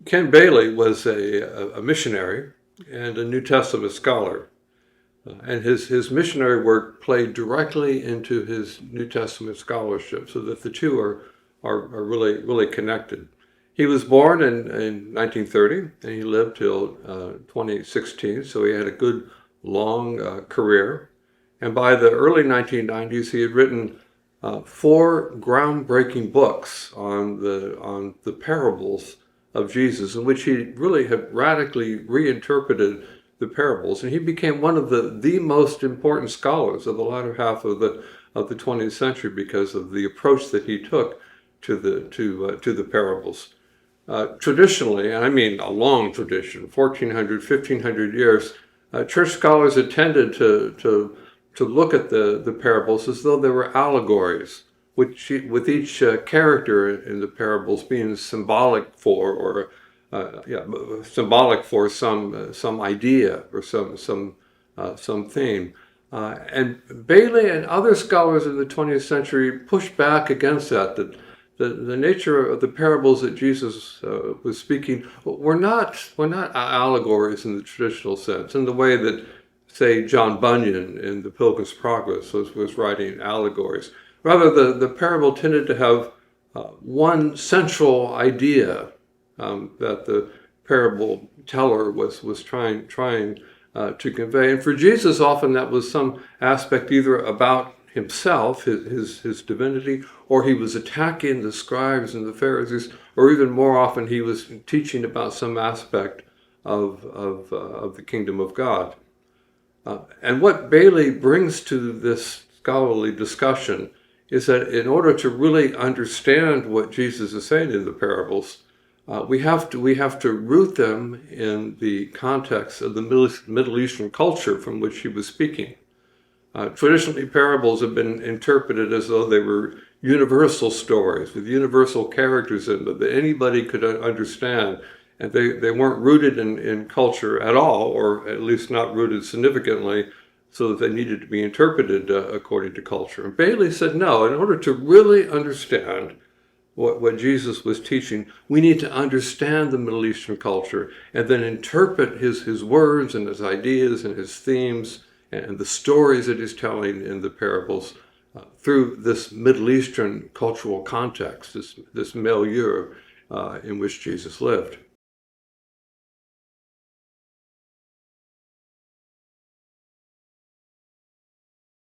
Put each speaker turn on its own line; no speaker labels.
Ken Bailey was a missionary and a New Testament scholar. And his missionary work played directly into his New Testament scholarship, so that the two are really connected. He was born in 1930, and he lived till 2016, so he had a good long career. And by the early 1990s, he had written 4 groundbreaking books on the parables of Jesus, in which he really had radically reinterpreted the parables, and he became one of the most important scholars of the latter half of the 20th century because of the approach that he took to the parables. Traditionally, and I mean a long tradition, 1400, 1500 years, church scholars had tended to look at the parables as though they were allegories, with each character in the parables being symbolic for, symbolic for some idea or some theme. And Bailey and other scholars in the 20th century pushed back against that. The nature of the parables that Jesus was speaking were not allegories in the traditional sense, in the way that, say, John Bunyan in The Pilgrim's Progress was writing allegories. Rather, the parable tended to have one central idea that the parable teller was trying to convey. And for Jesus, often that was some aspect either about himself, his divinity, or he was attacking the scribes and the Pharisees, or even more often he was teaching about some aspect of the kingdom of God. And what Bailey brings to this scholarly discussion is that in order to really understand what Jesus is saying in the parables, we have to root them in the context of the Middle Eastern culture from which he was speaking. Traditionally, parables have been interpreted as though they were universal stories with universal characters in them that anybody could understand, and they weren't rooted in culture at all, or at least not rooted significantly, so that they needed to be interpreted according to culture. And Bailey said, no, in order to really understand what Jesus was teaching, we need to understand the Middle Eastern culture and then interpret his words and his ideas and his themes and the stories that he's telling in the parables through this Middle Eastern cultural context, this milieu in which Jesus lived.